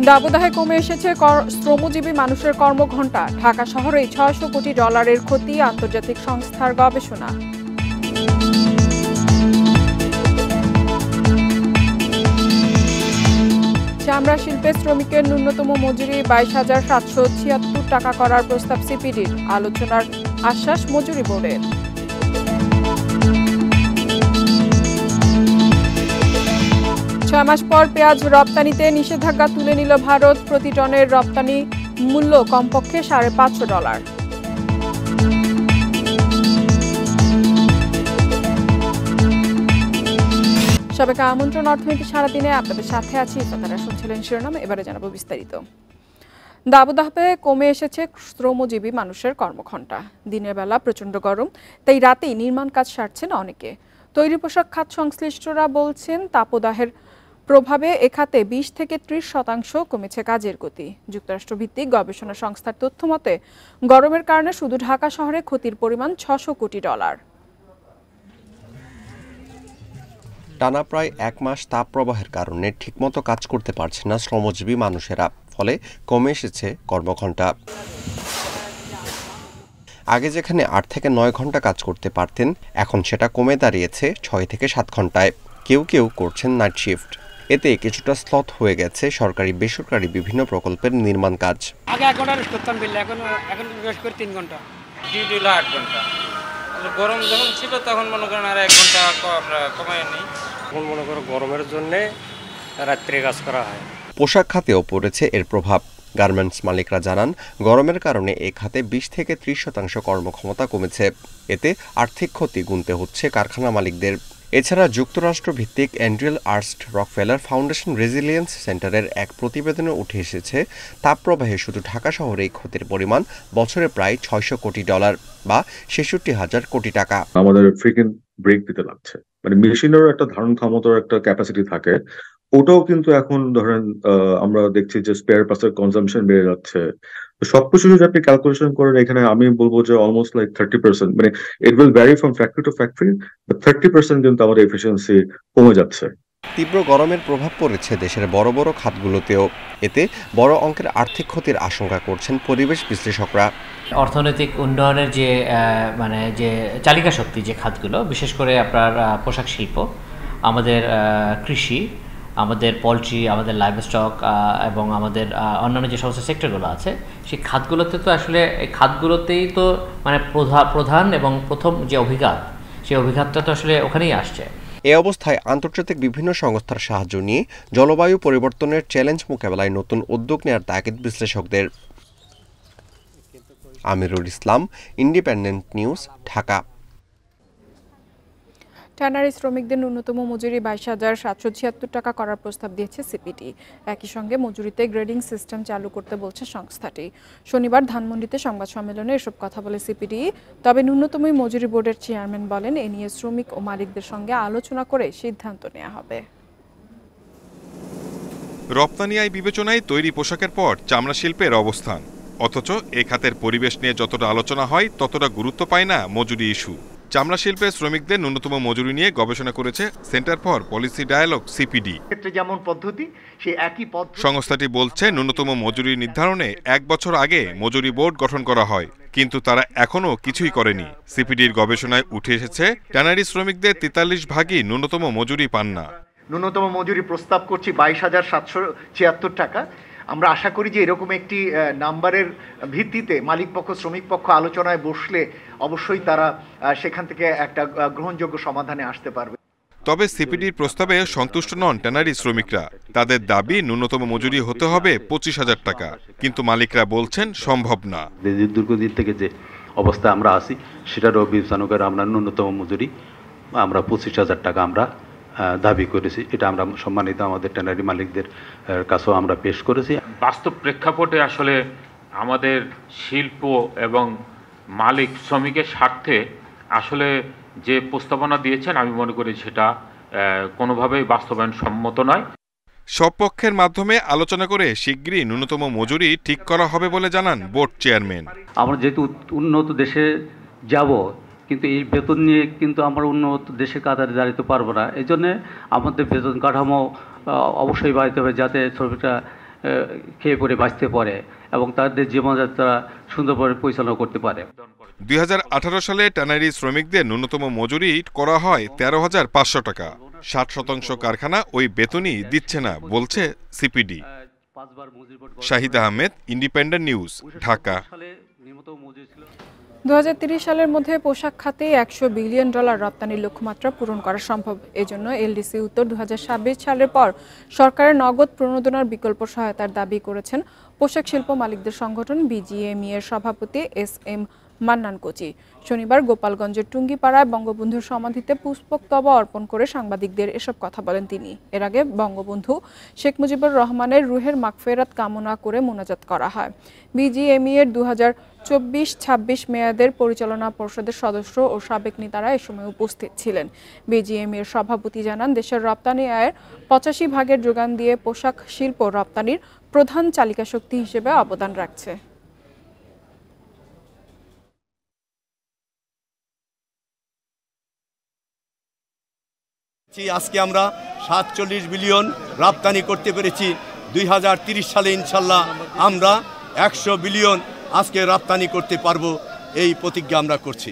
দাবদাহে কমে এসেছে শ্রমজীবী মানুষের কর্মঘণ্টা। ঢাকা শহরে ৬০০ কোটি ডলারের ক্ষতি, আন্তর্জাতিক সংস্থার গবেষণা। চামড়া শিল্পে শ্রমিকের ন্যূনতম মজুরি ২২,৭৭৬ টাকা করার প্রস্তাব সিপিডির। আলোচনার আশ্বাস মজুরি বোর্ডের। ৬ মাস পর পেঁয়াজ রপ্তানিতে নিষেধাজ্ঞা তুলে নিল ভারত। প্রতি টনের রপ্তানি মূল্য কমপক্ষে $৫৫০। সবাইকে আমন্ত্রণ অর্থনীতি সারাদিনে, আপনাদের সাথে আছি। আপনারা শুনছিলেন শিরোনাম, এবারে জানাবো বিস্তারিত। দাবদাহে কমে এসেছে শ্রমজীবী মানুষের কর্মঘণ্টা। দিনের বেলা প্রচণ্ড গরম, তাই রাতেই নির্মাণ কাজ সারছেন অনেকে। তৈরি পোশাক খাত সংশ্লিষ্টরা বলছেন, তাপদাহের প্রভাবে এ খাতে ২০ থেকে ৩০% কমেছে কাজের গতি। যুক্তরাষ্ট্রভিত্তিক গবেষণা সংস্থার তথ্য মতে, গরমের কারণে শুধু ঢাকা শহরে ক্ষতির পরিমাণ $৬০০ কোটি। টানা প্রায় ১ মাস তাপপ্রবাহের কারণে ঠিকমতো কাজ করতে পারছে না শ্রমজীবী মানুষেরা, ফলে কমে এসেছে কর্মঘণ্টা। আগে যেখানে ৮ থেকে ৯ ঘন্টা কাজ করতে পারতেন, এখন সেটা কমে দাঁড়িয়েছে ৬ থেকে ৭ ঘন্টায়। কেউ কেউ করছেন নাইট শিফট। এতে কিছুটা স্লথ হয়ে গেছে সরকারি বেসরকারি বিভিন্ন প্রকল্পের নির্মাণ কাজ। আগে ১ ঘন্টা রেস্ট করতাম, এখন রেস্ট করি ৩ ঘন্টা, ডিউটি হলো ৮ ঘন্টা। গরম যখন ছিল তখন মনে করেন আর ১ ঘন্টা আমরা কমাই নিই। এখন মনে করো গরমের জন্য রাত্রে কাজ করা হয়। পোশাক খাতেও পড়েছে এর প্রভাব। গার্মেন্টস মালিকরা জানান, গরমের কারণে এ খাতে ২০ থেকে ৩০% কর্মক্ষমতা কমেছে। এতে আর্থিক ক্ষতি গুনতে হচ্ছে কারখানা মালিকদের। এছাড়া যুক্তরাষ্ট্র ভিত্তিক অ্যান্ড্রিল আর্স্ট রকফেলার ফাউন্ডেশন রেজিলিয়েন্স সেন্টারের এক প্রতিবেদনে উঠে এসেছে, তাপপ্রবাহে শুধু ঢাকা শহরেই ক্ষতির পরিমাণ বছরে প্রায় $৬০০ কোটি বা ৬৬,০০০ কোটি টাকা। আমাদের ফ্রিকুয়েন্ট ব্রেক দিতে লাগছে, মানে মেশিনেরও একটা ধারণ ক্ষমতার একটা ক্যাপাসিটি থাকে, ওটাও কিন্তু এখন ধরেন আমরা দেখছি যে স্পেয়ার পার্টসের কনজাম্পশন বেড়ে যাচ্ছে। সবকিছু যদি আপনি ক্যালকুলেশন করেন, এখানে আমি বলবো যে অলমোস্ট লাইক 30%, মানে it will vary from factory to factory, 30% কিন্তু আমাদের এফিসিয়েন্সি কমে যাচ্ছে। তীব্র গরমের প্রভাব পড়েছে দেশের বড় বড় খাতগুলোতেও। এতে বড় অঙ্কের আর্থিক ক্ষতির আশঙ্কা করছেন পরিবেশ বিশ্লেষকরা। অর্থনৈতিক উন্নয়নের যে চালিকা শক্তি যে খাতগুলো, বিশেষ করে আপনার পোশাক শিল্প, আমাদের কৃষি, আমাদের পোলট্রি, আমাদের লাইভ স্টক এবং আমাদের অন্যান্য যে সমস্ত সেক্টরগুলো আছে, সেই খাতগুলোতে তো আসলে এই খাতগুলোতেই তো মানে প্রধান এবং প্রথম যে অভিঘাত, সেই অভিঘাতটা তো আসলে ওখানেই আসছে। এ অবস্থায় আন্তর্জাতিক বিভিন্ন সংস্থার সাহায্য নিয়ে জলবায়ু পরিবর্তনের চ্যালেঞ্জ মোকাবেলায় নতুন উদ্যোগ নেওয়ার তাগিদ বিশ্লেষকদের। Amirul Islam, independent news, Dhaka. Tannery শ্রমিকদের ন্যূনতম মজুরি ২২,৭৭৬ টাকা করার প্রস্তাব দিয়েছে সিপিডি। একই সঙ্গে মজুরিতে গ্রেডিং সিস্টেম চালু করতে বলছে সংস্থাটি। শনিবার ধানমন্ডিতে সংবাদ সম্মেলনে এসব কথা বলে সিপিডি। তবে ন্যূনতম মজুরি বোর্ডের চেয়ারম্যান বলেন, এ নিয়ে শ্রমিক ও মালিকদের সঙ্গে আলোচনা করে সিদ্ধান্ত নেওয়া হবে। রপ্তানি আয় বিবেচনায় তৈরি পোশাকের পর চামড়া শিল্পের অবস্থান, অথচ এ খাতের পরিবেশ নিয়ে যতটা আলোচনা হয় ততটা গুরুত্ব পায় না মজুরি ইস্যু। চামড়া শিল্পে শ্রমিকদের ন্যূনতম মজুরি নিয়ে গবেষণা করেছে centre for policy dialogue CPD. সংস্থাটি বলছে, ন্যূনতম মজুরি নির্ধারণে ১ বছর আগে মজুরি বোর্ড গঠন করা হয়, কিন্তু তারা এখনো কিছুই করেনি। সিপিডির গবেষণায় উঠে এসেছে, ট্যানারি শ্রমিকদের ৪৩% ন্যূনতম মজুরি পান না। ন্যূনতম মজুরি প্রস্তাব করছি ২২,৭৭৬ টাকা। আমরা আশা করি যে এরকম একটি নাম্বারের ভিত্তিতে মালিক পক্ষ শ্রমিক পক্ষ আলোচনায় বসলে অবশ্যই তারা সেখান থেকে একটা গ্রহণযোগ্য সমাধানে আসতে পারবে। তবে সিপিডির প্রস্তাবে সন্তুষ্ট নন ট্যানারি শ্রমিকরা। তাদের দাবি ন্যূনতম মজুরি হতে হবে ২৫,০০০ টাকা, কিন্তু মালিকরা বলছেন সম্ভব না। দীর্ঘদিন থেকে যে অবস্থা আমরা আছি সেটারও বিবেচনা করে আমরা ন্যূনতম মজুরি ২৫,০০০ টাকা আমরা দাবি করেছি। এটা আমরা সম্মানিত আমাদের ট্যানারি মালিকদের কাছেও আমরা পেশ করেছি। বাস্তব প্রেক্ষাপটে আসলে আমাদের শিল্প এবং মালিক শ্রমিকের স্বার্থে আসলে যে প্রস্তাবনা দিয়েছেন, আমি মনে করি সেটা কোনোভাবেই বাস্তবায়ন সম্মত নয়। সব পক্ষের মাধ্যমে আলোচনা করে শিগগিরই ন্যূনতম মজুরি ঠিক করা হবে বলে জানান বোর্ড চেয়ারম্যান। আমরা যেহেতু উন্নত দেশে যাব, কিন্তু এই বেতন নিয়ে কিন্তু আমরা উন্নত দেশে কাতারে দাঁড়াতে পারবো না। এই জন্যে আমাদের বেতন কাঠামো অবশ্যই বাড়াতে হবে, যাতে শ্রমিকরা খেয়ে পরে বাঁচতে পারে এবং তাদের জীবনযাত্রা সুন্দরভাবে পরিচালনা করতে পারে। 2018 সালে ট্যানারি শ্রমিকদের ন্যূনতম মজুরি করা হয় 13,500 টাকা। 60% কারখানা ওই বেতনই দিচ্ছে না বলছে CPD. Shahid Ahmed, independent news, Dhaka. 2030 সালের মধ্যে পোশাক খাতে $100 বিলিয়ন রপ্তানির লক্ষ্যমাত্রা পূরণ করা সম্ভব। এজন্য এলডিসি উত্তর 2026 সালের পর সরকারের নগদ প্রণোদনার বিকল্প সহায়তার দাবি করেছেন পোশাক শিল্প মালিকদের সংগঠন বিজিএমই এর সভাপতি এস.এম. মান্নান কোচি। শনিবার গোপালগঞ্জের টুঙ্গিপাড়ায় বঙ্গবন্ধুর সমাধিতে পুষ্পস্তবক অর্পণ করে সাংবাদিকদের এসব কথা বলেন তিনি। এর আগে বঙ্গবন্ধু শেখ মুজিবুর রহমানের রুহের মাগফিরাত কামনা করে মোনাজাত করা হয়। বিজিএমই এর 2024-26 মেয়াদের পরিচালনা পর্ষদের সদস্য ও সাবেক নেতারা এ সময় উপস্থিত ছিলেন। বিজিএমই এর সভাপতি জানান, দেশের রপ্তানি আয়ের 85 ভাগের যোগান দিয়ে পোশাক শিল্প রপ্তানির প্রধান চালিকা শক্তি হিসেবে অবদান রাখছে। আজকে আমরা 47 বিলিয়ন রপ্তানি করতে পেরেছি। 2030 সালে ইনশাল্লাহ আমরা 100 বিলিয়ন আজকে রপ্তানি করতে পারবো, এই প্রতিজ্ঞা আমরা করছি।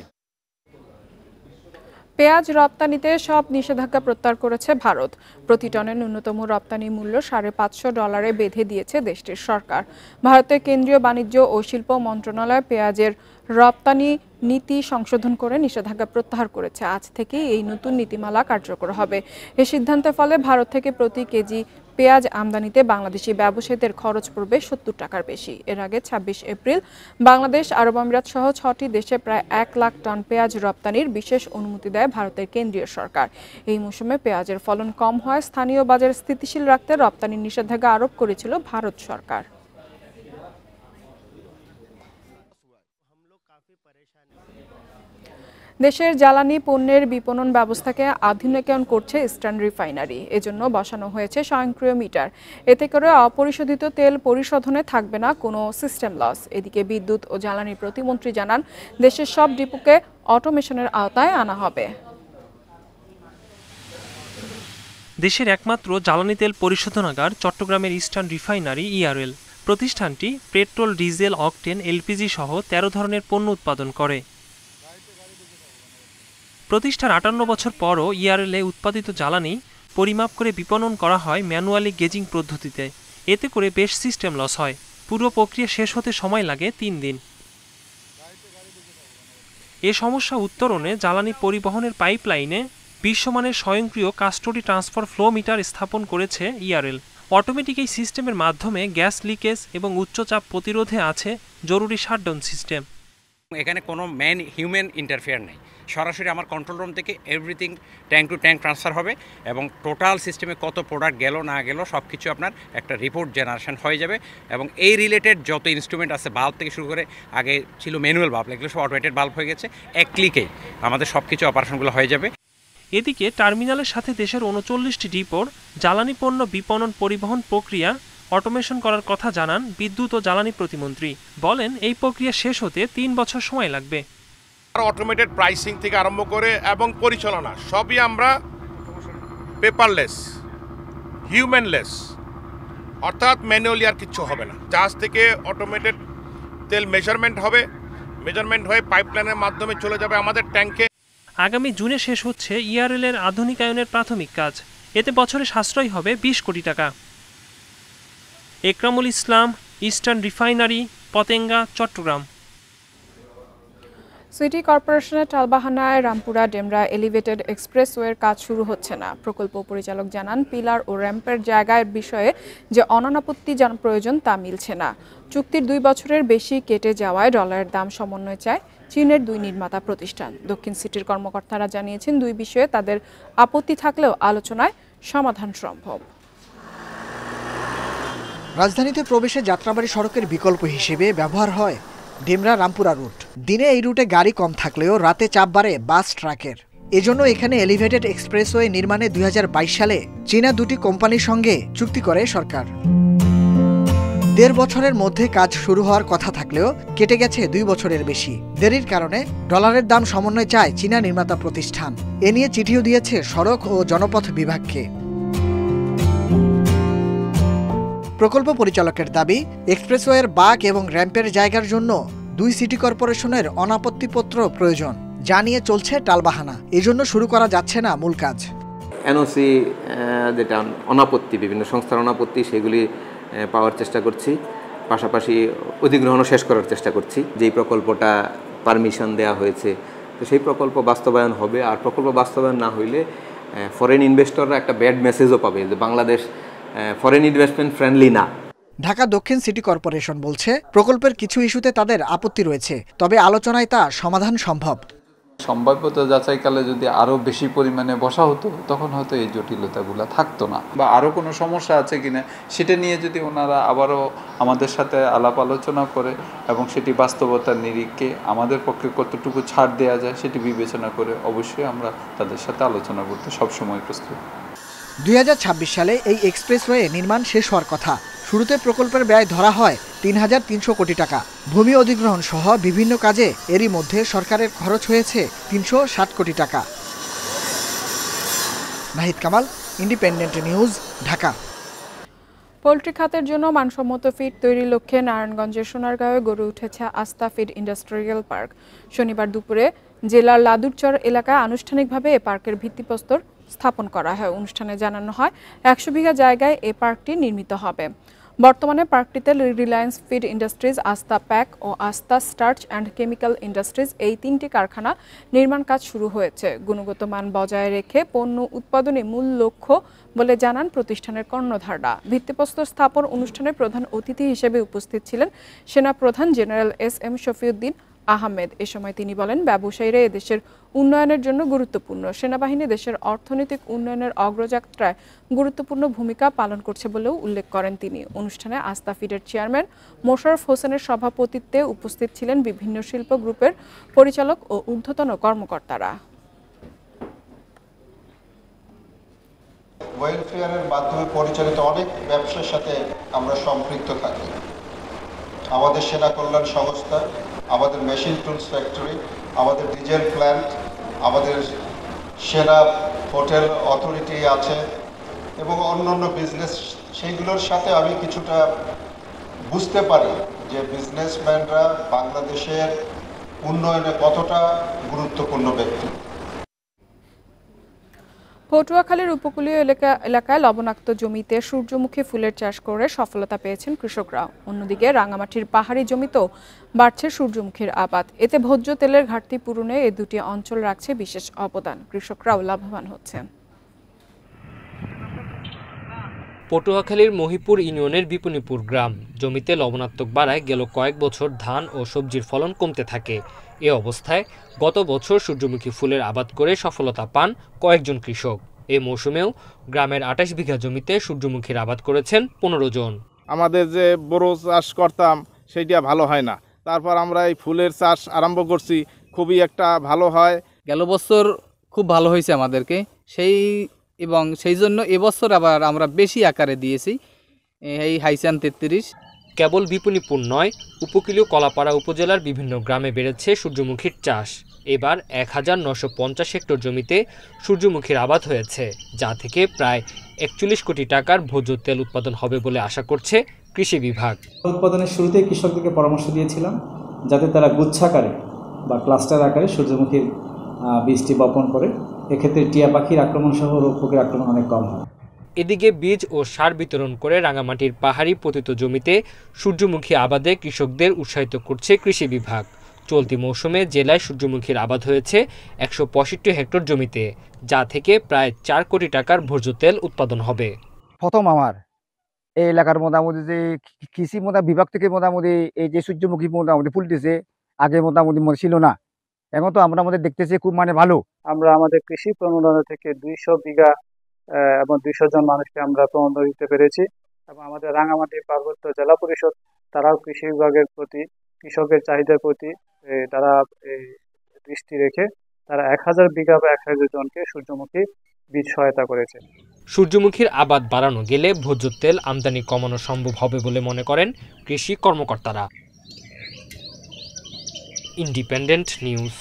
পেঁয়াজ রপ্তানিতে সব নিষেধাজ্ঞা প্রত্যাহার করেছে ভারত। প্রতি টনের ন্যূনতম রপ্তানি মূল্য $550 বেঁধে দিয়েছে দেশটির সরকার। ভারতের কেন্দ্রীয় বাণিজ্য ও শিল্প মন্ত্রণালয় পেঁয়াজের রপ্তানি নীতি সংশোধন করে নিষেধাজ্ঞা প্রত্যাহার করেছে। আজ থেকে এই নতুন নীতিমালা কার্যকর হবে। এই সিদ্ধান্তের ফলে ভারত থেকে প্রতি কেজি পেঁয়াজ আমদানিতে বাংলাদেশি ব্যবসায়ীদের খরচ পড়বে $70 টাকার বেশি। এর আগে 26 এপ্রিল বাংলাদেশ, আরব আমিরাত সহ 6টি দেশে প্রায় 1 লাখ টন পেঁয়াজ রপ্তানির বিশেষ অনুমতি দেয় ভারতের কেন্দ্রীয় সরকার। এই মৌসুমে পেঁয়াজের ফলন কম হয় স্থানীয় বাজার স্থিতিশীল রাখতে রপ্তানির নিষেধাজ্ঞা আরোপ করেছিল ভারত সরকার। দেশের জ্বালানি পণ্যের বিপণন ব্যবস্থাকে আধুনিকায়ন করছে ইস্টার্ন রিফাইনারি। এজন্য বসানো হয়েছে স্বয়ংক্রিয় মিটার। এতে করে অপরিশোধিত তেল পরিশোধনে থাকবে না কোনো সিস্টেম লস। এদিকে বিদ্যুৎ ও জ্বালানি প্রতিমন্ত্রী জানান, দেশের সব ডিপোকে অটোমেশনের আওতায় আনা হবে। দেশের একমাত্র জ্বালানি তেল পরিশোধনাগার চট্টগ্রামের ইস্টার্ন রিফাইনারি ইআরএল। প্রতিষ্ঠানটি পেট্রোল, ডিজেল, অকটেন, এলপিজি সহ 13 ধরনের পণ্য উৎপাদন করে। প্রতিষ্ঠার 58 বছর পরও ইআরএলে উৎপাদিত জ্বালানি পরিমাপ করে বিপণন করা হয় ম্যানুয়ালি গেজিং পদ্ধতিতে। এতে করে বেশ সিস্টেম লস হয়। পুরো প্রক্রিয়া শেষ হতে সময় লাগে 3 দিন। এ সমস্যা উত্তরণে জ্বালানি পরিবহনের পাইপলাইনে বিশ্বমানের স্বয়ংক্রিয় কাস্টডি ট্রান্সফার ফ্লো মিটার স্থাপন করেছে ইআরএল। অটোমেটিক এই সিস্টেমের মাধ্যমে গ্যাস লিকেজ এবং উচ্চচাপ প্রতিরোধে আছে জরুরি শাটডাউন সিস্টেম। এখানে কোনো হিউম্যান ইন্টারফেয়ার নেই। সরাসরি আমার কন্ট্রোল রুম থেকে everything tank to tank transfer হবে এবং টোটাল সিস্টেমে কত প্রোডাক্ট গেল না গেল সব কিছু আপনার একটা রিপোর্ট জেনারেশন হয়ে যাবে। এবং এই রিলেটেড যত ইনস্ট্রুমেন্ট আছে, বাল্ব থেকে শুরু করে, আগে ছিল ম্যানুয়াল বাল্ব, এগুলো সব অটোমেটেড বাল্ব হয়ে গেছে। এক ক্লিকেই আমাদের সব কিছু অপারেশনগুলো হয়ে যাবে। এদিকে টার্মিনালের সাথে দেশের 39টি ডিপোর জ্বালানি পণ্য বিপণন পরিবহন প্রক্রিয়া অটোমেশন করার কথা জানান বিদ্যুৎ ও জ্বালানি প্রতিমন্ত্রী। বলেন, এই প্রক্রিয়া শেষ হতে 3 বছর সময় লাগবে। অটোমেটেড প্রাইসিং থেকে আরম্ভ করে এবং পরিচালনা সবই আমরা পেপারলেস, হিউম্যানলেস, অর্থাৎ ম্যানুয়ালি আর কিছু হবে না। জাহাজ থেকে অটোমেটেড তেল মেজারমেন্ট হবে, মেজারমেন্ট হয়ে পাইপলাইনের মাধ্যমে চলে যাবে আমাদের ট্যাঙ্কে। আগামী জুনে শেষ হচ্ছে ইআরএল এর আধুনিকায়নের প্রাথমিক কাজ। এতে বছরে সাশ্রয় হবে 20 crore taka. Ekramul Islam, eastern refinery, Patenga, Chattogram. City কর্পোরেশনের টালবাহানায় রামপুরা ডেমরা এলিভেটেড এক্সপ্রেসওয়ের কাজ শুরু হচ্ছে না। প্রকল্প পরিচালক জানান, পিলার ও র্যাম্পের জায়গার বিষয়ে যে অনাপত্তি প্রয়োজন তা মিলছে না। চুক্তির 2 বছরের বেশি কেটে যাওয়ায় ডলারের দাম সমন্বয় চায় চীনের 2 নির্মাতা প্রতিষ্ঠান। দক্ষিণ সিটির কর্মকর্তারা জানিয়েছেন, 2 বিষয়ে তাদের আপত্তি থাকলেও আলোচনায় সমাধান সম্ভব। রাজধানীতে প্রবেশে যাত্রাবাড়ি সড়কের বিকল্প হিসেবে ব্যবহার হয় ডেমরা রামপুরা রুট। দিনে এই রুটে গাড়ি কম থাকলেও রাতে চাপ বাড়ে বাস ট্রাকের। এজন্য এখানে এলিভেটেড এক্সপ্রেসওয়ে নির্মাণে 2022 সালে চীনা 2টি কোম্পানির সঙ্গে চুক্তি করে সরকার। 1.5 বছরের মধ্যে কাজ শুরু হওয়ার কথা থাকলেও কেটে গেছে 2 বছরের বেশি। দেরির কারণে ডলারের দাম সমন্বয় চায় চীনা নির্মাতা প্রতিষ্ঠান। এ নিয়ে চিঠিও দিয়েছে সড়ক ও জনপথ বিভাগকে। প্রকল্প পরিচালকের দাবি, এক্সপ্রেসওয়ের বাঁক এবং র্যাম্পের জায়গার জন্য 2 সিটি কর্পোরেশনের অনাপত্তিপত্র প্রয়োজন, যা নিয়ে চলছে টালবাহানা। এজন্য শুরু করা যাচ্ছে না মূল কাজ। এনওসি যেটা অনাপত্তি, বিভিন্ন সংস্থার অনাপত্তি, সেগুলি পাওয়ার চেষ্টা করছি। পাশাপাশি অধিগ্রহণও শেষ করার চেষ্টা করছি। যেই প্রকল্পটা পারমিশন দেওয়া হয়েছে, তো সেই প্রকল্প বাস্তবায়ন হবে। আর প্রকল্প বাস্তবায়ন না হইলে ফরেন ইনভেস্টররা একটা ব্যাড মেসেজও পাবে যে বাংলাদেশ ফরেন ইনভেস্টমেন্ট ফ্রেন্ডলি না। ঢাকা দক্ষিণ সিটি কর্পোরেশন বলছে, প্রকল্পের কিছু ইস্যুতে তাদের আপত্তি রয়েছে, তবে আলোচনায় তা সমাধান সম্ভব। সম্ভাব্যতা যাচাইকালে যদি আরও বেশি পরিমাণে বসা হতো, তখন হয়তো এই জটিলতাগুলো থাকতো না, বা আরও কোনো সমস্যা আছে কিনা সেটা নিয়ে যদি ওনারা আবারও আমাদের সাথে আলাপ আলোচনা করে এবং সেটি বাস্তবতার নিরিখে আমাদের পক্ষে কতটুকু ছাড় দেওয়া যায় সেটি বিবেচনা করে অবশ্যই আমরা তাদের সাথে আলোচনা করতে সবসময় প্রস্তুত। 2026 সালে এই এক্সপ্রেসওয়ে নির্মাণ শেষ হওয়ার কথা। শুরুতে প্রকল্পের ব্যয় ধরা হয় 3,300 কোটি টাকা। ভূমি অধিগ্রহণ সহ বিভিন্ন কাজে এরই মধ্যে সরকারের খরচ হয়েছে 360 কোটি টাকা। Nahid Kamal, independent news, Dhaka. Poultry খাতের জন্য মানসম্মত ফিড তৈরির লক্ষ্যে নারায়ণগঞ্জের সোনারগাঁওয়ে গড়ে উঠেছে আস্থা ফিড ইন্ডাস্ট্রিয়াল পার্ক। শনিবার দুপুরে জেলার লাদুরচর এলাকায় আনুষ্ঠানিকভাবে এ পার্কের ভিত্তিপ্রস্তর স্থাপন করা হয়। অনুষ্ঠানে জানানো হয় 100 বিঘা জায়গায় এ পার্কটি নির্মিত হবে। বর্তমানে পার্কটিতে রিলায়েন্স ফিড ইন্ডাস্ট্রিজ, আস্থা প্যাক ও আস্থা স্টার্চ অ্যান্ড কেমিক্যাল ইন্ডাস্ট্রিজ, এই 3টি কারখানা নির্মাণ কাজ শুরু হয়েছে। গুণগত মান বজায় রেখে পণ্য উৎপাদনে মূল লক্ষ্য বলে জানান প্রতিষ্ঠানের কর্ণধাররা। ভিত্তিপ্রস্তর স্থাপন অনুষ্ঠানে প্রধান অতিথি হিসেবে উপস্থিত ছিলেন সেনা প্রধান জেনারেল SM শফিউদ্দিন আহমেদ। এ সময় তিনি বলেন, ব্যবসায়ীরা এদেশের উন্নয়নের জন্য গুরুত্বপূর্ণ। সেনাবাহিনী দেশের অর্থনৈতিক উন্নয়নের অগ্রযাত্রায় গুরুত্বপূর্ণ ভূমিকা পালন করছে বলেও উল্লেখ করেন তিনি। অনুষ্ঠানে আস্থা ফিডের চেয়ারম্যান মোশাররফ হোসেনের সভাপতিত্বে উপস্থিত ছিলেন বিভিন্ন শিল্প গ্রুপের পরিচালক ও ঊর্ধ্বতন কর্মকর্তারা। ওয়েলফেয়ারের মাধ্যমে পরিচালিত অনেক ব্যবসার সাথে আমরা সম্পৃক্ত থাকি। আমাদের সেনা কল্যাণ সংস্থা, আমাদের মেশিন টুলস ফ্যাক্টরি, আমাদের ডিজেল প্ল্যান্ট, আমাদের সেনা হোটেল অথরিটি আছে এবং অন্যান্য বিজনেস, সেইগুলোর সাথে আমি কিছুটা বুঝতে পারি যে বিজনেসম্যানরা বাংলাদেশের উন্নয়নে কতটা গুরুত্বপূর্ণ ব্যক্তি। পটুয়াখালীর উপকূলীয় এলাকায় লবণাক্ত জমিতে সূর্যমুখী ফুলের চাষ করে সফলতা পেয়েছেন কৃষকরা। অন্যদিকে রাঙামাটির পাহাড়ি জমিতেও বাড়ছে সূর্যমুখীর আবাদ। এতে ভোজ্য তেলের ঘাটতি পূরণে এ দুটি অঞ্চল রাখছে বিশেষ অবদান। কৃষকরাও লাভবান হচ্ছেন। পটুয়াখালীর মহিপুর ইউনিয়নের বিপণীপুর গ্রাম জমিতে লবণাক্তক বাড়ায় গেল কয়েক বছর ধান ও সবজির ফলন কমতে থাকে। এ অবস্থায় গত বছর সূর্যমুখী ফুলের আবাদ করে সফলতা পান কয়েকজন কৃষক। এই মৌসুমেও গ্রামের 28 বিঘা জমিতে সূর্যমুখীর আবাদ করেছেন 15 জন। আমাদের যে বড় চাষ করতাম সেইটা ভালো হয় না, তারপর আমরা এই ফুলের চাষ আরম্ভ করছি, খুবই একটা ভালো হয়। গেল বছর খুব ভালো হয়েছে আমাদেরকে, সেই জন্য এবছর আবার আমরা বেশি আকারে দিয়েছি, এই হাইসান 33। কেবল বিপণীপুর নয়, উপকূলীয় কলাপাড়া উপজেলার বিভিন্ন গ্রামে বেড়েছে সূর্যমুখীর চাষ। এবার 1950 হেক্টর জমিতে সূর্যমুখীর আবাদ হয়েছে, যা থেকে প্রায় 41 কোটি টাকার ভোজ্য তেল উৎপাদন হবে বলে আশা করছে কৃষি বিভাগ। উৎপাদনের শুরুতে কৃষকদেরকে পরামর্শ দিয়েছিলাম যাতে তারা গুচ্ছাকারে বা ক্লাস্টার আকারে সূর্যমুখীর বীজটি বপন করে। এক্ষেত্রে টিয়া পাখির আক্রমণ সহ রোগ পোকার আক্রমণ অনেক কম হয়। এদিকে বীজ ও সার বিতরণ করে রাঙামাটির পাহাড়ি পতিত জমিতে সূর্যমুখী আবাদে কৃষকদের উৎসাহিত করছে কৃষি বিভাগ। চলতি মৌসুমে জেলায় সূর্যমুখীর আবাদ হয়েছে 165 হেক্টর জমিতে, যা থেকে প্রায় 4 কোটি টাকার ভোজ্য তেল উৎপাদন হবে। প্রথম আমার এই এলাকার মোটামুটি যে কৃষি বিভাগ থেকে মোটামুটি এই যে সূর্যমুখী মোটামুটি ফুলতেছে, আগে মোটামুটি ছিল না, এখন তো আমরা আমাদের দেখতেছি খুব ভালো। আমরা আমাদের কৃষি প্রণোদনা থেকে 200 বিঘা এবং 200 জন মানুষকে আমরা প্রণোদনা দিতে পেরেছি এবং আমাদের রাঙামাটি পার্বত্য জেলা পরিষদ তারাও কৃষি বিভাগের প্রতি, কৃষকের চাহিদার প্রতি তারা দৃষ্টি রেখে তারা 1000 বিঘা বা 1000 জনকে সূর্যমুখী বীজ সহায়তা করেছে। সূর্যমুখীর আবাদ বাড়ানো গেলে ভোজ্য তেল আমদানি কমানো সম্ভব হবে বলে মনে করেন কৃষি কর্মকর্তারা। Independent news.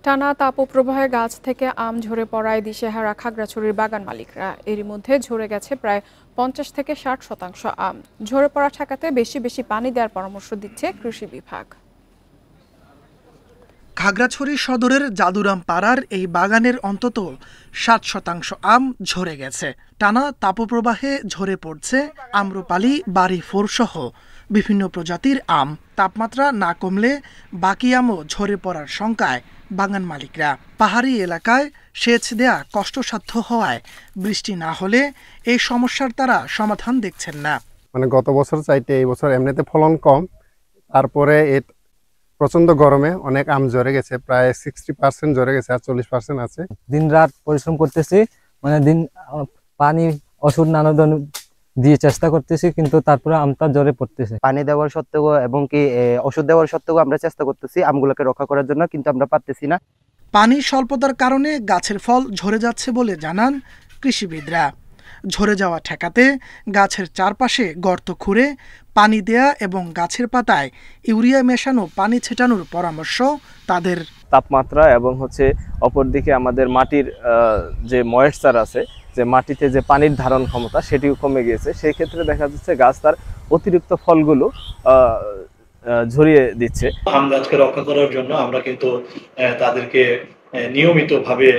টানা তাপপ্রবাহে গাছ থেকে আম ঝরে পড়ায় দিশেহারা খাগড়াছড়ির বাগান মালিকরা। এরই মধ্যে ঝরে গেছে প্রায় 50 থেকে 60% আম। ঝরে পড়া ঠেকাতে বেশি বেশি পানি দেওয়ার পরামর্শ দিচ্ছে কৃষি বিভাগ। খাগড়াছড়ি সদরের জাদুরাম পাড়ার এই বাগানের অন্তত 60% আম ঝরে গেছে। টানা তাপপ্রবাহে ঝরে পড়ছে আম্রপালি, বাড়ি ফোর সহ বিভিন্ন প্রজাতির আম। তাপমাত্রা না কমলে বাকি আমও ঝরে পড়ার শঙ্কায় বাগান মালিকরা। পাহাড়ি এলাকায় সেচ দেয়া কষ্টসাধ্য হওয়ায় বৃষ্টি না হলে এই সমস্যার তারা সমাধান দেখছেন না। মানে গত বছর চাইতে এই বছর এমনিতে ফলন কম, তারপরে প্রচন্ড গরমে অনেক আম ঝরে গেছে, প্রায় 60% ঝরে গেছে, আর 40% আছে। দিন রাত পরিশ্রম করতেছি, মানে পানি ওষুধ নানা ধরনের দিয়ে চেষ্টা করতেছি, কিন্তু তারপরে আমটা ঝরে পড়তেছে। পানি দেওয়ার সত্ত্বেও এবং কি ওষুধ দেওয়ার সত্ত্বেও আমরা চেষ্টা করতেছি আমগুলোকে রক্ষা করার জন্য, কিন্তু আমরা পারতেছি না। পানি স্বল্পতার কারণে গাছের ফল ঝরে যাচ্ছে বলে জানান কৃষিবিদরা। ঝরে যাওয়া ঠেকাতে গাছের চারপাশে গর্ত খুঁড়ে পানি দেয়া এবং গাছের পাতায় ইউরিয়া মেশানো পানি ছেটানোর পরামর্শ তাদের। তাপমাত্রা এবং অপরদিকে আমাদের মাটির যে ময়েশ্চার আছে, যে মাটিতে যে পানির ধারণ ক্ষমতা সেটিও কমে গিয়েছে। সেই ক্ষেত্রে দেখা যাচ্ছে গাছ তার অতিরিক্ত ফলগুলো ঝরিয়ে দিচ্ছে। আম গাছকে রক্ষা করার জন্য আমরা কিন্তু তাদেরকে নিয়মিতভাবে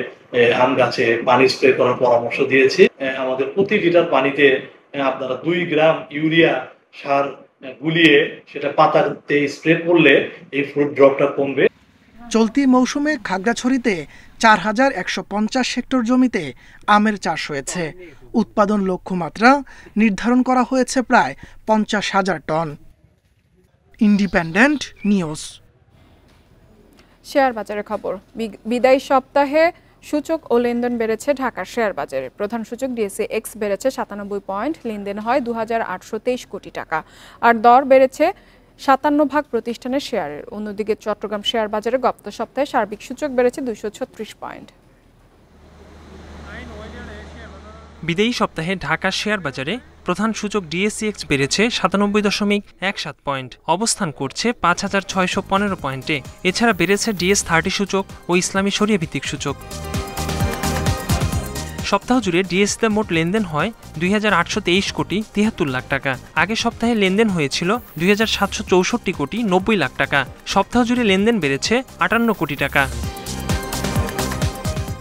আম গাছে পানি স্প্রে করার পরামর্শ দিয়েছি। আমাদের প্রতি লিটার পানিতে আপনারা 2 গ্রাম ইউরিয়া সার গুলিয়ে সেটা পাতাতে স্প্রে করলে এই ফ্রুট ড্রপটা কমবে। চলতি মৌসুমে খাগড়াছড়িতে 4150 হেক্টর জমিতে আমের চাষ হয়েছে। উৎপাদন লক্ষ্যমাত্রা নির্ধারণ করা হয়েছে প্রায় 50,000 টন। Independent news. শেয়ার বাজারের খবর। বিদায়ী সপ্তাহে সূচক ও লেনদেন বেড়েছে ঢাকার শেয়ার বাজারে। প্রধান সূচক DSE-X বেড়েছে 97 পয়েন্ট, লেনদেন হয় 2823 কোটি টাকা, আর দর বেড়েছে 57 প্রতিষ্ঠানের শেয়ারের। অন্যদিকে চট্টগ্রাম শেয়ার বাজারে গত সপ্তাহে সার্বিক সূচক বেড়েছে 236 পয়েন্ট। বিদায়ী সপ্তাহে ঢাকার শেয়ার বাজারে প্রধান সূচক DSE-X বেড়েছে 97.17 পয়েন্ট, অবস্থান করছে 5615 পয়েন্টে। এছাড়া বেড়েছে DS-30 সূচক ও ইসলামী শরিয়া ভিত্তিক সূচক। সপ্তাহ জুড়ে ডিএসইতে মোট লেনদেন হয় 2823 কোটি 73 লাখ টাকা। আগের সপ্তাহে লেনদেন হয়েছিল 2764 কোটি 90 লাখ টাকা। সপ্তাহ জুড়ে লেনদেন বেড়েছে 58 কোটি টাকা।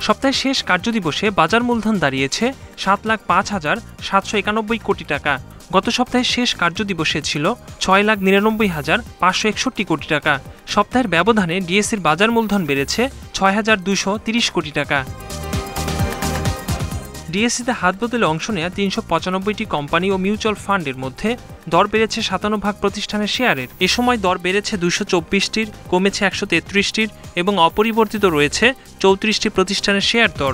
সপ্তাহের শেষ কার্যদিবসে বাজার মূলধন দাঁড়িয়েছে 7,05,791 কোটি টাকা। গত সপ্তাহের শেষ কার্যদিবসে ছিল 6,99,561 কোটি টাকা। সপ্তাহের ব্যবধানে ডিএসইর বাজার মূলধন বেড়েছে 6,230 কোটি টাকা। ডিএসইতে হাত বদলে অংশ নেয়া 395টি কোম্পানি ও মিউচুয়াল ফান্ডের মধ্যে দর বেড়েছে 57 প্রতিষ্ঠানের শেয়ারের। এ সময় দর বেড়েছে 224টির, কমেছে 133টির এবং অপরিবর্তিত রয়েছে 34টি প্রতিষ্ঠানের শেয়ার দর।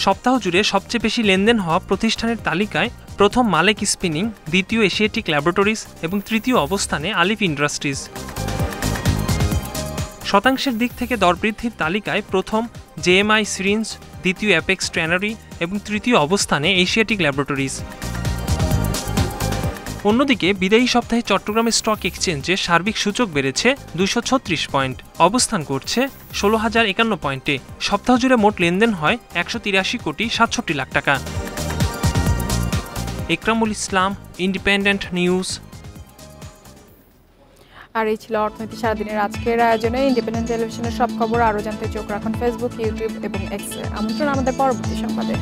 সপ্তাহ জুড়ে সবচেয়ে বেশি লেনদেন হওয়া প্রতিষ্ঠানের তালিকায় প্রথম মালেক স্পিনিং, দ্বিতীয় এশিয়াটিক ল্যাবরেটরিজ এবং তৃতীয় অবস্থানে আলিফ ইন্ডাস্ট্রিজ। শতাংশের দিক থেকে দর বৃদ্ধির তালিকায় প্রথম জেএমআই সিরিঞ্জ, দ্বিতীয় অ্যাপেক্স ট্যানারি এবং তৃতীয় অবস্থানে এশিয়াটিক ল্যাবরেটরিজ। অন্যদিকে বিদায়ী সপ্তাহে চট্টগ্রামের স্টক এক্সচেঞ্জে সার্বিক সূচক বেড়েছে 236 পয়েন্ট, অবস্থান করছে 16,051 পয়েন্টে। সপ্তাহ জুড়ে মোট লেনদেন হয় 183 কোটি 67 লাখ টাকা। একরামুল ইসলাম, ইন্ডিপেন্ডেন্ট নিউজ। আর এই ছিল অর্থনীতি সারাদিনের আজকের আয়োজনে। ইন্ডিপেন্ডেন্ট টেলিভিশনের সব খবর আরও জানতে চোখ রাখুন ফেসবুক, ইউটিউব এবং এক্সে। আমন্ত্রণ আমাদের পরবর্তী সংবাদে।